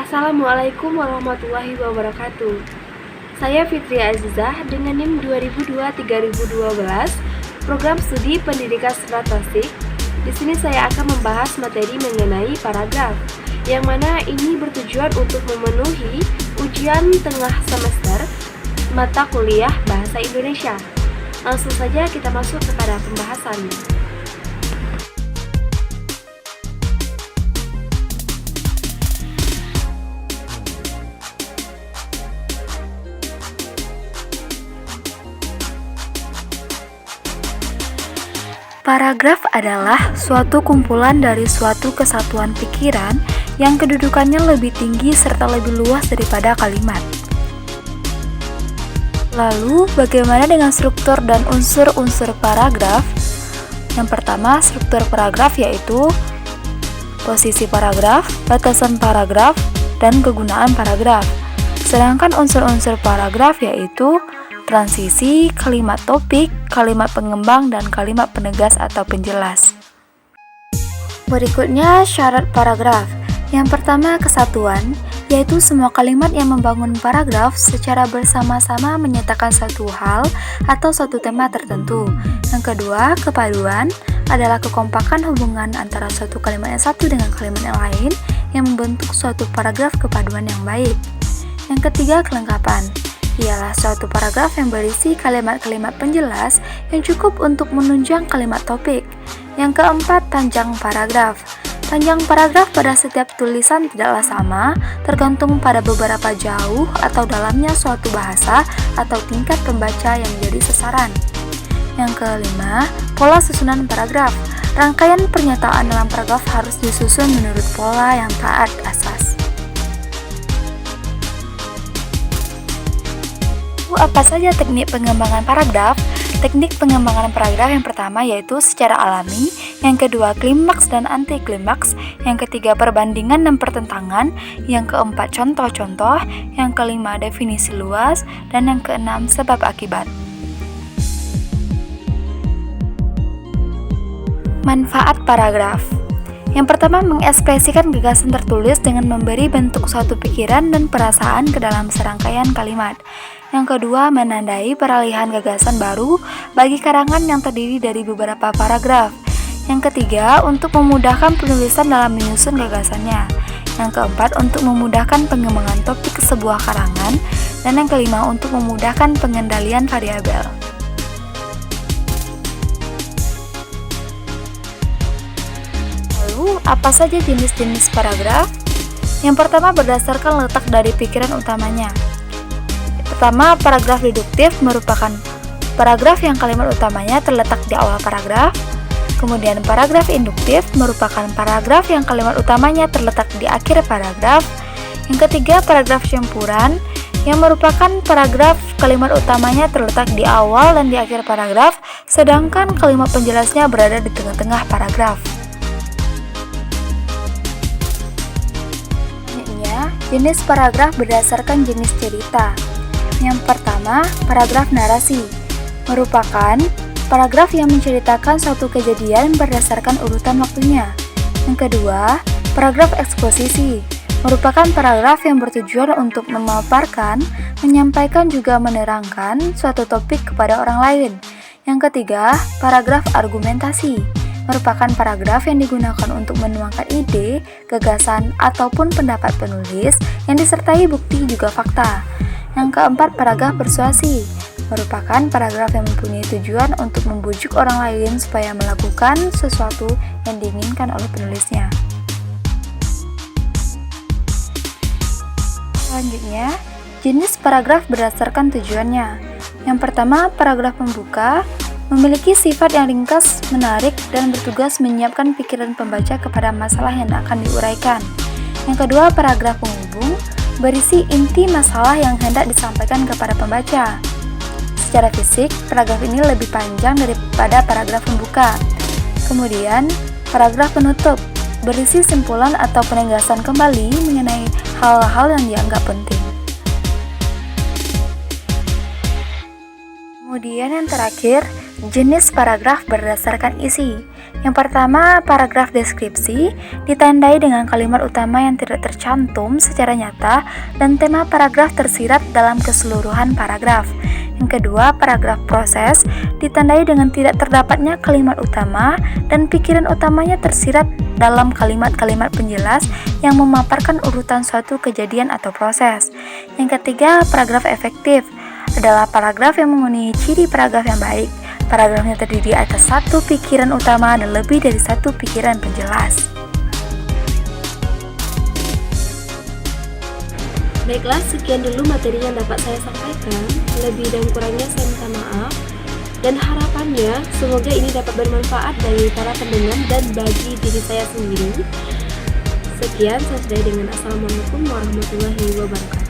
Assalamualaikum warahmatullahi wabarakatuh. Saya Fitri Azizah dengan NIM 2002-3012, Program Studi Pendidikan Statistik. Di sini saya akan membahas materi mengenai paragraf, yang mana ini bertujuan untuk memenuhi ujian tengah semester mata kuliah Bahasa Indonesia. Langsung saja kita masuk kepada pembahasannya. Paragraf adalah suatu kumpulan dari suatu kesatuan pikiran yang kedudukannya lebih tinggi serta lebih luas daripada kalimat. Lalu, bagaimana dengan struktur dan unsur-unsur paragraf? Yang pertama, struktur paragraf yaitu posisi paragraf, batasan paragraf, dan kegunaan paragraf. Sedangkan unsur-unsur paragraf yaitu transisi, kalimat topik, kalimat pengembang, dan kalimat penegas atau penjelas. Berikutnya syarat paragraf. Yang pertama kesatuan, yaitu semua kalimat yang membangun paragraf secara bersama-sama menyatakan satu hal atau satu tema tertentu. Yang kedua kepaduan, adalah kekompakan hubungan antara suatu kalimat yang satu dengan kalimat yang lain yang membentuk suatu paragraf kepaduan yang baik. Yang ketiga kelengkapan, ialah suatu paragraf yang berisi kalimat-kalimat penjelas yang cukup untuk menunjang kalimat topik. Yang keempat, panjang paragraf. Panjang paragraf pada setiap tulisan tidaklah sama, tergantung pada beberapa jauh atau dalamnya suatu bahasa atau tingkat pembaca yang menjadi sasaran. Yang kelima, pola susunan paragraf. Rangkaian pernyataan dalam paragraf harus disusun menurut pola yang taat asas. Apa saja teknik pengembangan paragraf? Teknik pengembangan paragraf yang pertama yaitu secara alami, yang kedua klimaks dan anti klimaks, yang ketiga perbandingan dan pertentangan, yang keempat contoh-contoh, yang kelima definisi luas, dan yang keenam sebab akibat. Manfaat paragraf. Yang pertama, mengekspresikan gagasan tertulis dengan memberi bentuk suatu pikiran dan perasaan ke dalam serangkaian kalimat. Yang kedua, menandai peralihan gagasan baru bagi karangan yang terdiri dari beberapa paragraf. Yang ketiga, untuk memudahkan penulisan dalam menyusun gagasannya. Yang keempat, untuk memudahkan pengembangan topik sebuah karangan. Dan yang kelima, untuk memudahkan pengendalian variabel. Apa saja jenis-jenis paragraf? Yang pertama, berdasarkan letak dari pikiran utamanya. Pertama, paragraf deduktif merupakan paragraf yang kalimat utamanya terletak di awal paragraf. Kemudian paragraf induktif merupakan paragraf yang kalimat utamanya terletak di akhir paragraf. Yang ketiga, paragraf campuran yang merupakan paragraf kalimat utamanya terletak di awal dan di akhir paragraf, sedangkan kalimat penjelasnya berada di tengah-tengah paragraf. Jenis paragraf berdasarkan jenis cerita. Yang pertama, paragraf narasi merupakan paragraf yang menceritakan suatu kejadian berdasarkan urutan waktunya. Yang kedua, paragraf eksposisi merupakan paragraf yang bertujuan untuk memaparkan, menyampaikan juga menerangkan suatu topik kepada orang lain. Yang ketiga, paragraf argumentasi merupakan paragraf yang digunakan untuk menuangkan ide, gagasan, ataupun pendapat penulis yang disertai bukti juga fakta. Yang keempat, paragraf persuasi merupakan paragraf yang mempunyai tujuan untuk membujuk orang lain supaya melakukan sesuatu yang diinginkan oleh penulisnya. Selanjutnya, jenis paragraf berdasarkan tujuannya. Yang pertama, paragraf pembuka memiliki sifat yang ringkas, menarik, dan bertugas menyiapkan pikiran pembaca kepada masalah yang akan diuraikan. Yang kedua, paragraf penghubung berisi inti masalah yang hendak disampaikan kepada pembaca. Secara fisik, paragraf ini lebih panjang daripada paragraf pembuka. Kemudian, paragraf penutup berisi simpulan atau penegasan kembali mengenai hal-hal yang dianggap penting. Kemudian yang terakhir, jenis paragraf berdasarkan isi. Yang pertama, paragraf deskripsi ditandai dengan kalimat utama yang tidak tercantum secara nyata dan tema paragraf tersirat dalam keseluruhan paragraf. Yang kedua, paragraf proses ditandai dengan tidak terdapatnya kalimat utama dan pikiran utamanya tersirat dalam kalimat-kalimat penjelas yang memaparkan urutan suatu kejadian atau proses. Yang ketiga, paragraf efektif adalah paragraf yang memenuhi ciri paragraf yang baik. Paragrafnya terdiri atas satu pikiran utama dan lebih dari satu pikiran penjelas. Baiklah, sekian dulu materi yang dapat saya sampaikan. Lebih dan kurangnya saya minta maaf. Dan harapannya, semoga ini dapat bermanfaat bagi para pendengar dan bagi diri saya sendiri. Sekian, saya sudahi dengan Assalamualaikum warahmatullahi wabarakatuh.